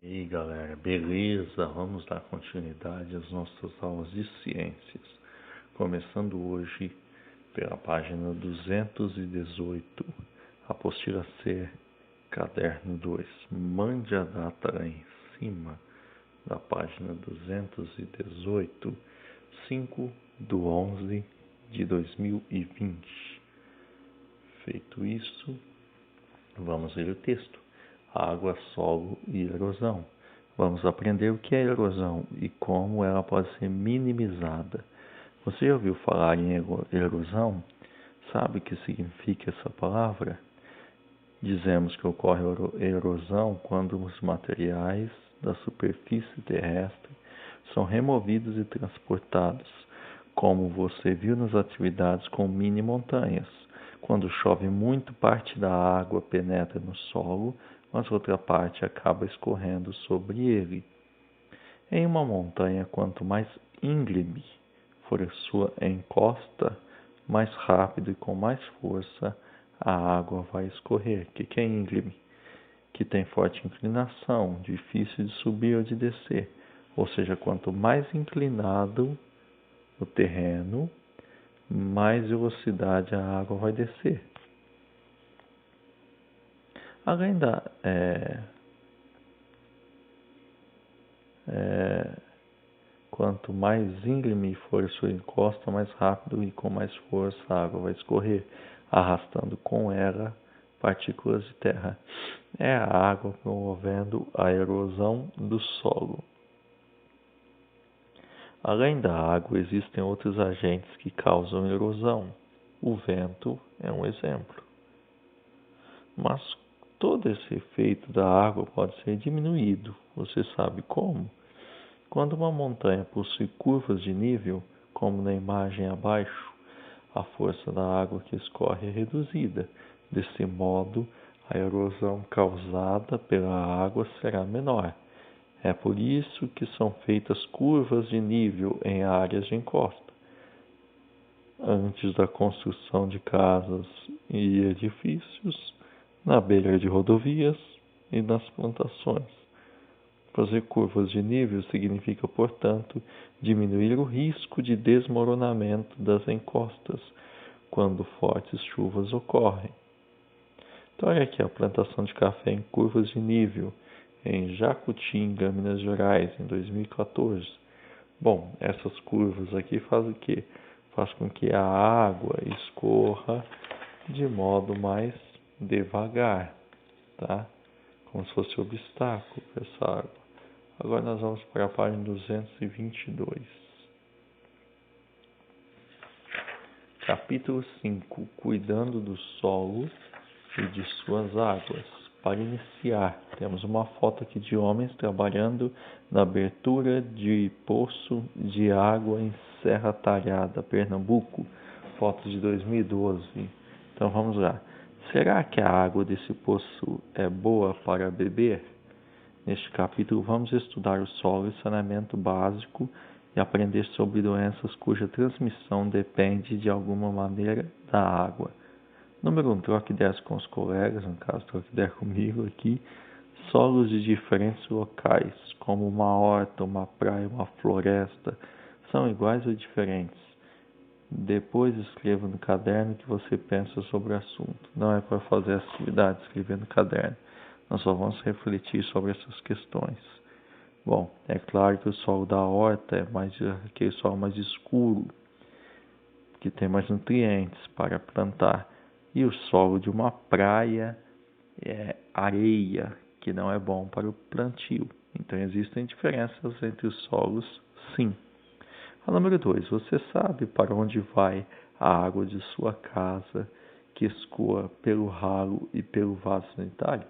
E aí galera, beleza? Vamos dar continuidade às nossas aulas de ciências. Começando hoje pela página 218, apostila C, caderno 2. Mande a data lá em cima da página 218, 5/11/2020. Feito isso, vamos ler o texto. Água, solo e erosão. Vamos aprender o que é erosão e como ela pode ser minimizada. Você já ouviu falar em erosão? Sabe o que significa essa palavra? Dizemos que ocorre erosão quando os materiais da superfície terrestre são removidos e transportados, como você viu nas atividades com mini montanhas. Quando chove muito, parte da água penetra no solo, mas outra parte acaba escorrendo sobre ele. Em uma montanha, quanto mais íngreme for a sua encosta, mais rápido e com mais força a água vai escorrer. O que é íngreme? Que tem forte inclinação, difícil de subir ou de descer. Ou seja, quanto mais inclinado o terreno, mais velocidade a água vai descer. Além da quanto mais íngreme for a sua encosta, mais rápido e com mais força a água vai escorrer, arrastando com ela partículas de terra. É a água promovendo a erosão do solo. Além da água, existem outros agentes que causam erosão. O vento é um exemplo. Mas todo esse efeito da água pode ser diminuído. Você sabe como? Quando uma montanha possui curvas de nível, como na imagem abaixo, a força da água que escorre é reduzida. Desse modo, a erosão causada pela água será menor. É por isso que são feitas curvas de nível em áreas de encosta. Antes da construção de casas e edifícios, na beira de rodovias e nas plantações. Fazer curvas de nível significa, portanto, diminuir o risco de desmoronamento das encostas quando fortes chuvas ocorrem. Então, olha aqui a plantação de café em curvas de nível em Jacutinga, Minas Gerais, em 2014. Bom, essas curvas aqui fazem o quê? Faz com que a água escorra de modo mais devagar, tá? Como se fosse obstáculo para essa água. Agora nós vamos para a página 222. Capítulo 5. Cuidando do solo e de suas águas. Para iniciar, temos uma foto aqui de homens trabalhando na abertura de poço de água em Serra Talhada, Pernambuco. Foto de 2012. Então vamos lá. Será que a água desse poço é boa para beber? Neste capítulo, vamos estudar o solo e saneamento básico e aprender sobre doenças cuja transmissão depende de alguma maneira da água. Número 1, troque ideias com os colegas, no caso, troque ideia comigo aqui. Solos de diferentes locais, como uma horta, uma praia, uma floresta, são iguais ou diferentes? Depois escreva no caderno o que você pensa sobre o assunto. Não é para fazer atividade escrever no caderno. Nós só vamos refletir sobre essas questões. Bom, é claro que o solo da horta é aquele solo mais escuro, que tem mais nutrientes para plantar. E o solo de uma praia é areia, que não é bom para o plantio. Então existem diferenças entre os solos, sim. A número 2, você sabe para onde vai a água de sua casa que escoa pelo ralo e pelo vaso sanitário?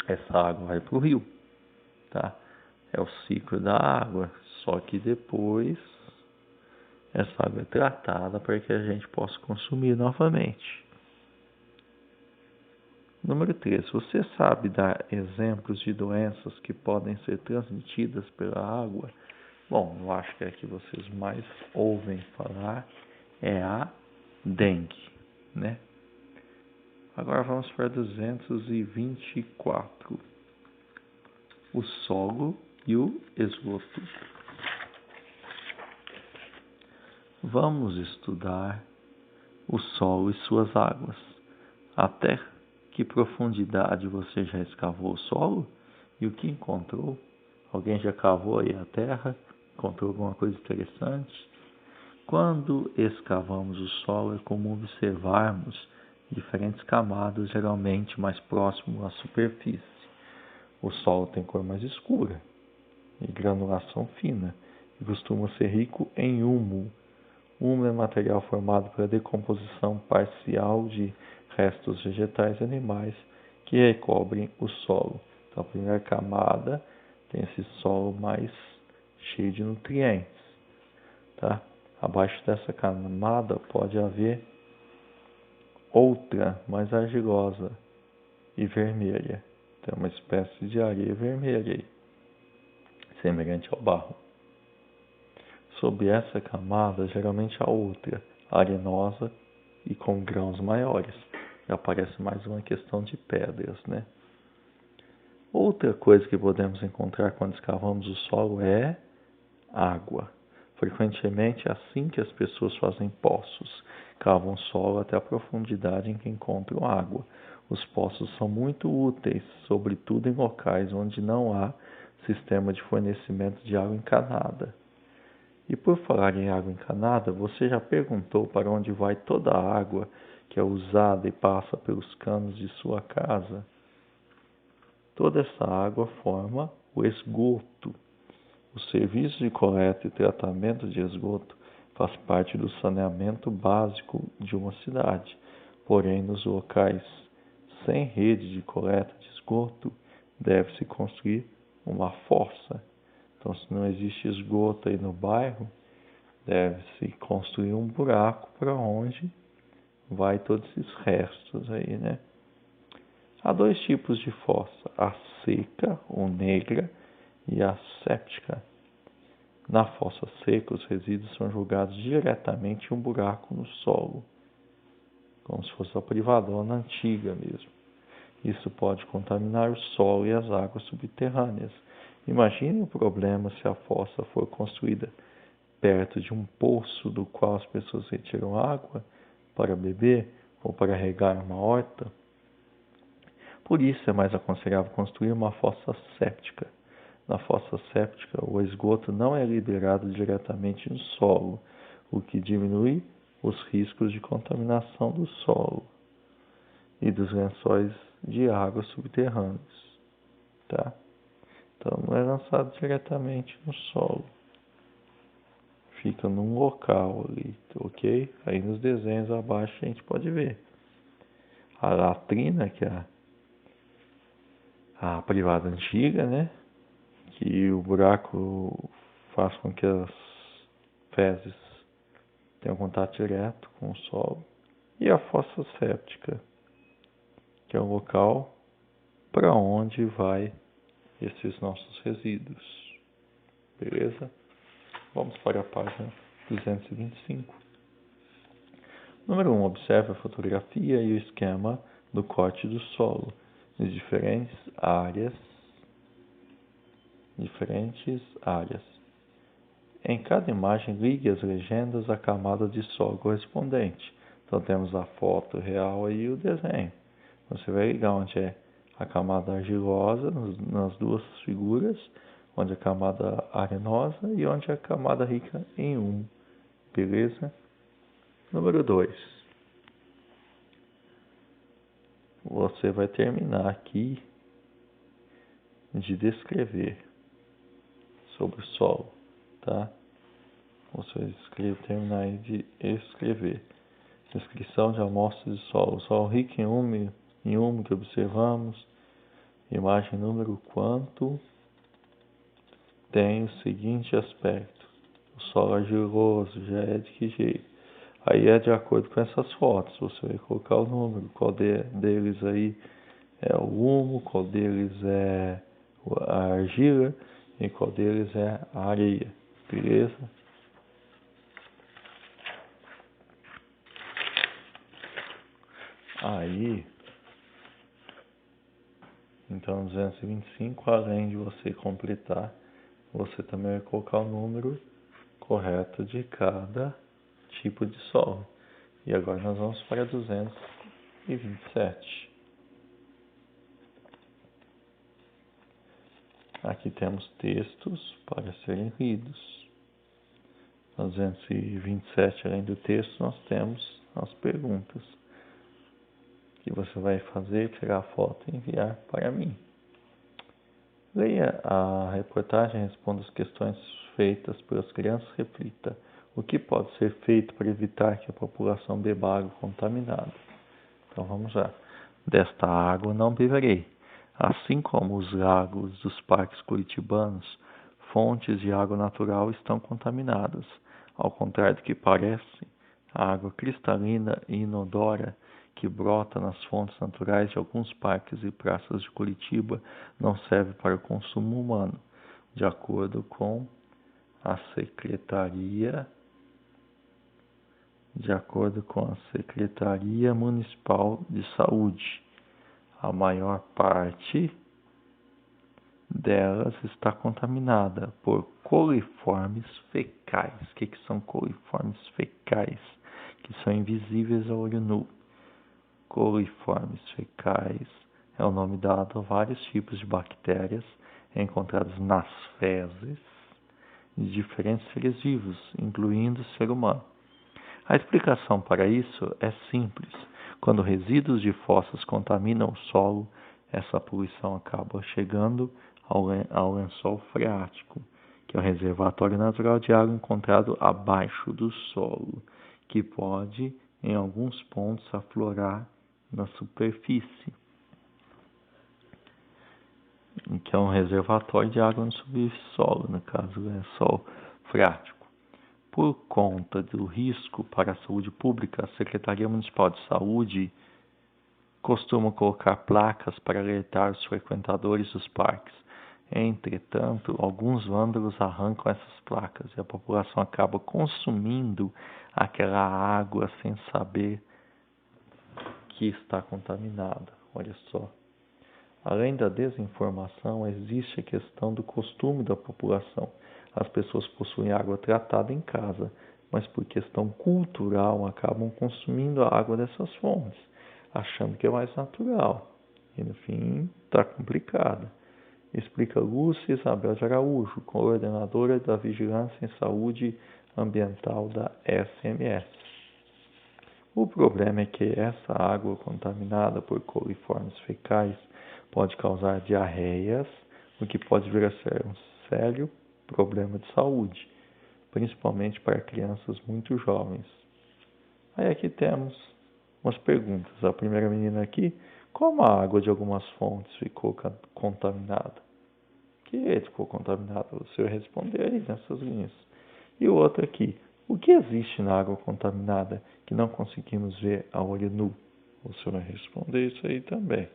Essa água vai para o rio, tá? É o ciclo da água, só que depois essa água é tratada para que a gente possa consumir novamente. Número 3. Você sabe dar exemplos de doenças que podem ser transmitidas pela água? Bom, eu acho que a que vocês mais ouvem falar é a dengue, né? Agora vamos para 224. o solo e o esgoto. Vamos estudar o solo e suas águas. Até que profundidade você já escavou o solo? E o que encontrou? Alguém já cavou aí a terra? Encontrou alguma coisa interessante? Quando escavamos o solo, é comum observarmos diferentes camadas, geralmente mais próximo à superfície. O solo tem cor mais escura e granulação fina e costuma ser rico em humo. Humo é material formado pela decomposição parcial de restos vegetais e animais que recobrem o solo. Então, a primeira camada tem esse solo mais cheio de nutrientes. Tá? Abaixo dessa camada pode haver outra mais argilosa e vermelha. Tem uma espécie de areia vermelha aí, semelhante ao barro. Sob essa camada, geralmente há outra, arenosa e com grãos maiores. Já parece mais uma questão de pedras, né? Outra coisa que podemos encontrar quando escavamos o solo é água. Frequentemente é assim que as pessoas fazem poços. Cavam o solo até a profundidade em que encontram água. Os poços são muito úteis, sobretudo em locais onde não há sistema de fornecimento de água encanada. E por falar em água encanada, você já perguntou para onde vai toda a água que é usada e passa pelos canos de sua casa? Toda essa água forma o esgoto. O serviço de coleta e tratamento de esgoto faz parte do saneamento básico de uma cidade. Porém, nos locais sem rede de coleta de esgoto, deve-se construir uma fossa. Então, se não existe esgoto aí no bairro, deve-se construir um buraco para onde vai todos esses restos aí, né? Há dois tipos de fossa, a seca ou negra e a séptica. Na fossa seca, os resíduos são jogados diretamente em um buraco no solo, como se fosse a privadona antiga mesmo. Isso pode contaminar o solo e as águas subterrâneas. Imagine o problema se a fossa for construída perto de um poço do qual as pessoas retiram água para beber ou para regar uma horta. Por isso é mais aconselhável construir uma fossa séptica. Na fossa séptica, o esgoto não é liberado diretamente no solo, o que diminui os riscos de contaminação do solo e dos lençóis de água subterrâneos. Tá? Então, não é lançado diretamente no solo. Fica num local ali, ok? Aí nos desenhos abaixo a gente pode ver a latrina, que é a privada antiga, né? Que o buraco faz com que as fezes tenham contato direto com o solo. E a fossa séptica, que é o local para onde vai esses nossos resíduos. Beleza? Vamos para a página 225. Número 1. Observe a fotografia e o esquema do corte do solo em diferentes áreas. Em cada imagem, ligue as legendas à camada de solo correspondente. Então, temos a foto real e o desenho. Você vai ligar onde é a camada argilosa, nas duas figuras, onde é a camada arenosa e onde é a camada rica em humo. Beleza? Número 2. Você vai terminar aqui de descrever sobre o solo, tá? Você vai terminar aí de escrever. Descrição de amostras de solo. Solo rico em humo que observamos. Imagem número quanto tem o seguinte aspecto. O solo argiloso já é de que jeito? Aí é de acordo com essas fotos. Você vai colocar o número. Qual deles aí é o humo, qual deles é a argila e qual deles é a areia. Beleza? Aí, Então, 225, além de você completar, você também vai colocar o número correto de cada tipo de solo. E agora nós vamos para 227. Aqui temos textos para serem lidos. No 227, além do texto, nós temos as perguntas que você vai fazer, tirar a foto e enviar para mim. Leia a reportagem, responda as questões feitas pelas crianças, reflita o que pode ser feito para evitar que a população beba água contaminada. Então vamos lá. Desta água não beberei. Assim como os lagos dos parques curitibanos, fontes de água natural estão contaminadas. Ao contrário do que parece, a água cristalina e inodora que brota nas fontes naturais de alguns parques e praças de Curitiba não serve para o consumo humano, de acordo com a Secretaria Municipal de Saúde. A maior parte delas está contaminada por coliformes fecais. O que são coliformes fecais? Que são invisíveis ao olho nu. Coliformes fecais é o nome dado a vários tipos de bactérias encontradas nas fezes de diferentes seres vivos, incluindo o ser humano. A explicação para isso é simples. Quando resíduos de fossas contaminam o solo, essa poluição acaba chegando ao lençol freático, que é o reservatório natural de água encontrado abaixo do solo, que pode, em alguns pontos, aflorar na superfície, que é um reservatório de água no subsolo, no caso, o lençol freático. Por conta do risco para a saúde pública, a Secretaria Municipal de Saúde costuma colocar placas para alertar os frequentadores dos parques. Entretanto, alguns vândalos arrancam essas placas e a população acaba consumindo aquela água sem saber que está contaminada. Olha só. Além da desinformação, existe a questão do costume da população. As pessoas possuem água tratada em casa, mas por questão cultural acabam consumindo a água dessas fontes, achando que é mais natural. E no fim, está complicado. Explica Lúcia Isabel de Araújo, coordenadora da Vigilância em Saúde Ambiental da SMS. O problema é que essa água contaminada por coliformes fecais pode causar diarreias, o que pode vir a ser um sério problema de saúde, principalmente para crianças muito jovens. Aí aqui temos umas perguntas. A primeira menina aqui, como a água de algumas fontes ficou contaminada? Que ficou contaminada? Você vai responder aí nessas linhas. E o outro aqui, o que existe na água contaminada que não conseguimos ver a olho nu? Você vai responder isso aí também.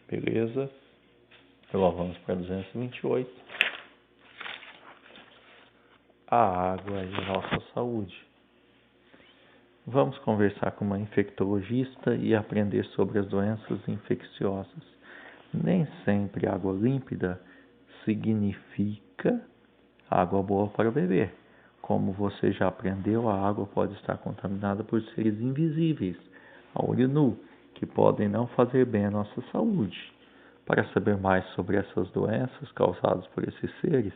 Beleza? Agora vamos para 228. A água e a nossa saúde. Vamos conversar com uma infectologista e aprender sobre as doenças infecciosas. Nem sempre água límpida significa água boa para beber. Como você já aprendeu, a água pode estar contaminada por seres invisíveis, a olho nu, que podem não fazer bem à nossa saúde. Para saber mais sobre essas doenças causadas por esses seres,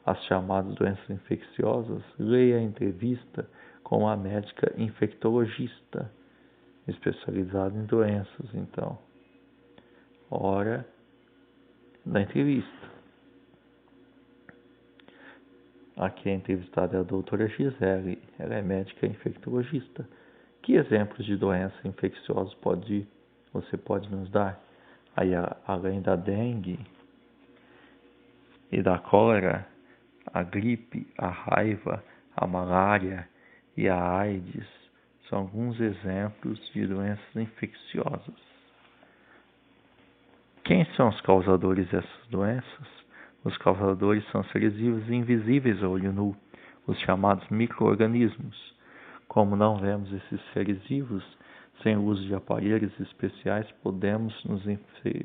as chamadas doenças infecciosas, leia a entrevista com a médica infectologista, especializada em doenças. Então, hora da entrevista. Aqui a entrevistada é a doutora Gisele, ela é médica infectologista. Que exemplos de doenças infecciosas você pode nos dar? Aí, além da dengue e da cólera, a gripe, a raiva, a malária e a AIDS são alguns exemplos de doenças infecciosas. Quem são os causadores dessas doenças? Os causadores são seres vivos invisíveis ao olho nu, os chamados micro-organismos. Como não vemos esses seres vivos, Sem o uso de aparelhos especiais, podemos nos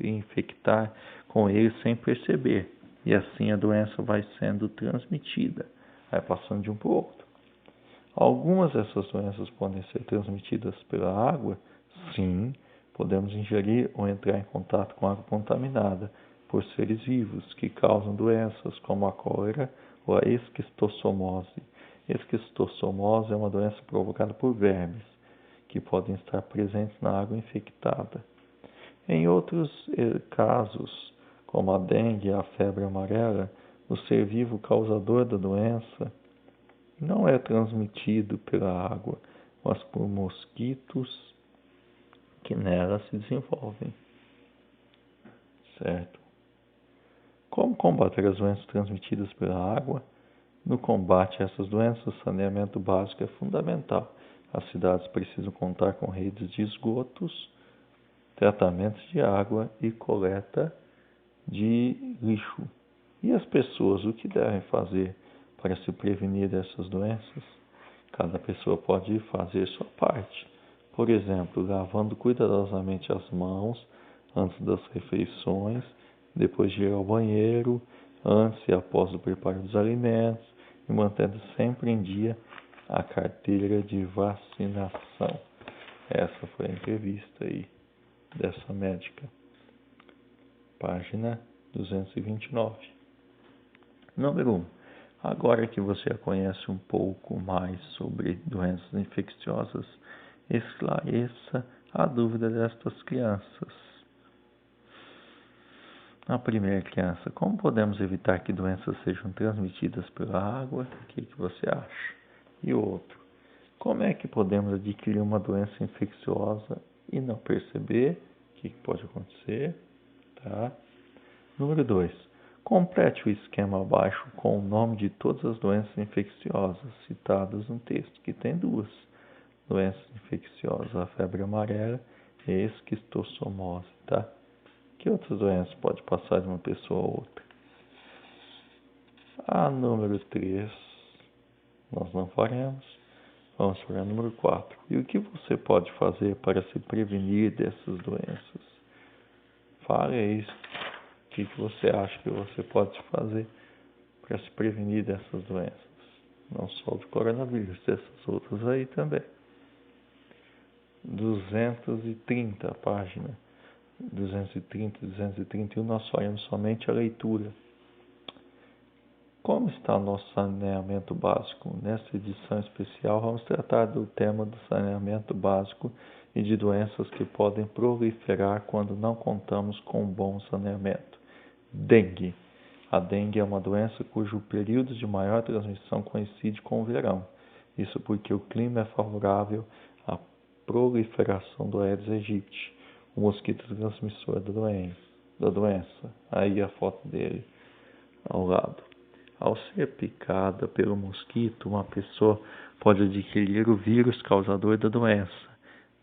infectar com ele sem perceber, e assim a doença vai sendo transmitida, vai passando de um para o outro. Algumas dessas doenças podem ser transmitidas pela água? Sim, podemos ingerir ou entrar em contato com água contaminada por seres vivos que causam doenças como a cólera ou a esquistossomose. Esquistossomose é uma doença provocada por vermes, que podem estar presentes na água infectada. Em outros casos, como a dengue e a febre amarela, o ser vivo causador da doença não é transmitido pela água, mas por mosquitos que nela se desenvolvem. Certo? Como combater as doenças transmitidas pela água? No combate a essas doenças, o saneamento básico é fundamental. As cidades precisam contar com redes de esgotos, tratamentos de água e coleta de lixo. E as pessoas, o que devem fazer para se prevenir dessas doenças? Cada pessoa pode fazer sua parte. Por exemplo, lavando cuidadosamente as mãos antes das refeições, depois de ir ao banheiro, antes e após o preparo dos alimentos, e mantendo sempre em dia a carteira de vacinação. Essa foi a entrevista aí dessa médica. Página 229. Número 1. Agora que você conhece um pouco mais sobre doenças infecciosas, esclareça a dúvida destas crianças. A primeira criança: como podemos evitar que doenças sejam transmitidas pela água? O que você acha? E o outro: como é que podemos adquirir uma doença infecciosa e não perceber? O que pode acontecer? Tá? Número 2. Complete o esquema abaixo com o nome de todas as doenças infecciosas citadas no texto, que tem duas doenças infecciosas: a febre amarela e a esquistossomose, tá? Que outras doenças pode passar de uma pessoa a outra? A número 3, nós não faremos. Vamos para a número 4. E o que você pode fazer para se prevenir dessas doenças? Fale aí. O que você acha que você pode fazer para se prevenir dessas doenças? Não só do coronavírus, dessas outras aí também. 230, página 230 e 231, nós faremos somente a leitura. Como está o nosso saneamento básico? Nesta edição especial, vamos tratar do tema do saneamento básico e de doenças que podem proliferar quando não contamos com um bom saneamento. Dengue. A dengue é uma doença cujo período de maior transmissão coincide com o verão. Isso porque o clima é favorável à proliferação do Aedes aegypti, o mosquito transmissor da doença. Aí a foto dele ao lado. Ao ser picada pelo mosquito, uma pessoa pode adquirir o vírus causador da doença.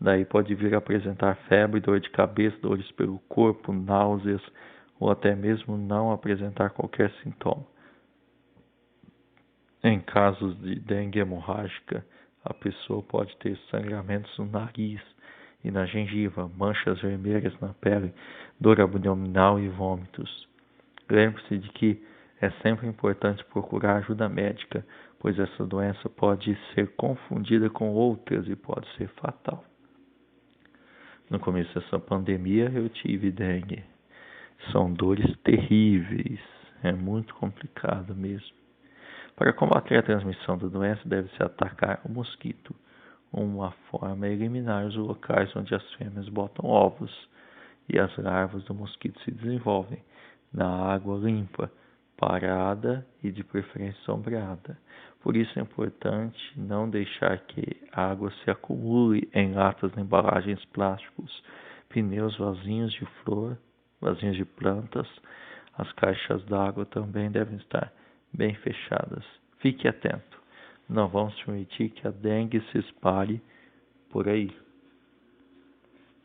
Daí pode vir a apresentar febre, dor de cabeça, dores pelo corpo, náuseas, ou até mesmo não apresentar qualquer sintoma. Em casos de dengue hemorrágica, a pessoa pode ter sangramentos no nariz e na gengiva, manchas vermelhas na pele, dor abdominal e vômitos. Lembre-se de que é sempre importante procurar ajuda médica, pois essa doença pode ser confundida com outras e pode ser fatal. No começo dessa pandemia eu tive dengue. São dores terríveis, é muito complicado mesmo. Para combater a transmissão da doença, deve-se atacar o mosquito. Uma forma é eliminar os locais onde as fêmeas botam ovos e as larvas do mosquito se desenvolvem, na água limpa, parada e de preferência sombreada. Por isso é importante não deixar que a água se acumule em latas de embalagens plásticos, pneus vasinhos de flor, vasinhos de plantas. As caixas d'água também devem estar bem fechadas. Fique atento. Não vamos permitir que a dengue se espalhe por aí.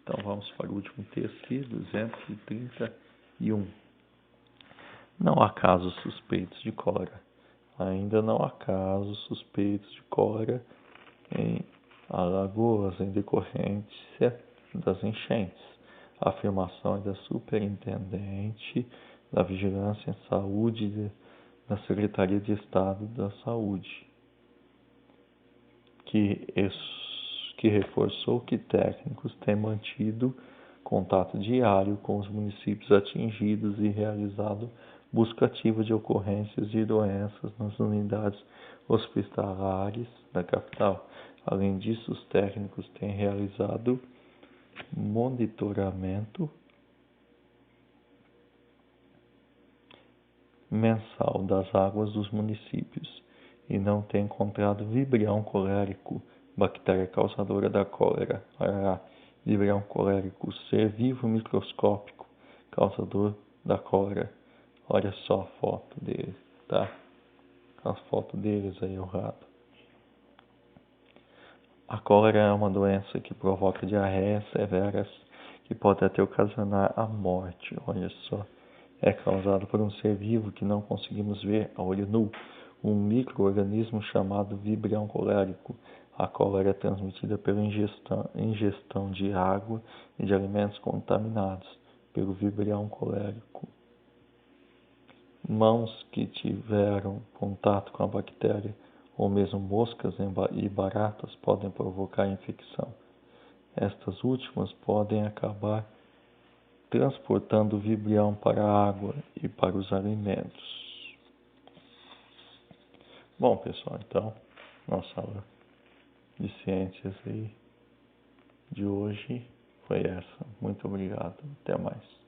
Então vamos para o último texto aqui, 231. Não há casos suspeitos de cólera. Ainda não há casos suspeitos de cólera em alagoas em decorrência das enchentes. A afirmação é da Superintendente da Vigilância em Saúde da Secretaria de Estado da Saúde, que reforçou que técnicos têm mantido contato diário com os municípios atingidos e realizado busca ativa de ocorrências de doenças nas unidades hospitalares da capital. Além disso, os técnicos têm realizado monitoramento mensal das águas dos municípios e não têm encontrado Vibrio colérico, bactéria causadora da cólera. Vibrio colérico, ser vivo microscópico, causador da cólera. Olha só a foto dele, tá? As fotos deles aí, o rato. A cólera é uma doença que provoca diarreias severas que pode até ocasionar a morte. Olha só. É causada por um ser vivo que não conseguimos ver a olho nu, um micro-organismo chamado Vibrio colérico. A cólera é transmitida pela ingestão de água e de alimentos contaminados pelo Vibrio colérico. Mãos que tiveram contato com a bactéria ou mesmo moscas e baratas podem provocar infecção. Estas últimas podem acabar transportando o Vibrio para a água e para os alimentos. Bom, pessoal, então, nossa aula de ciências aí de hoje foi essa. Muito obrigado. Até mais.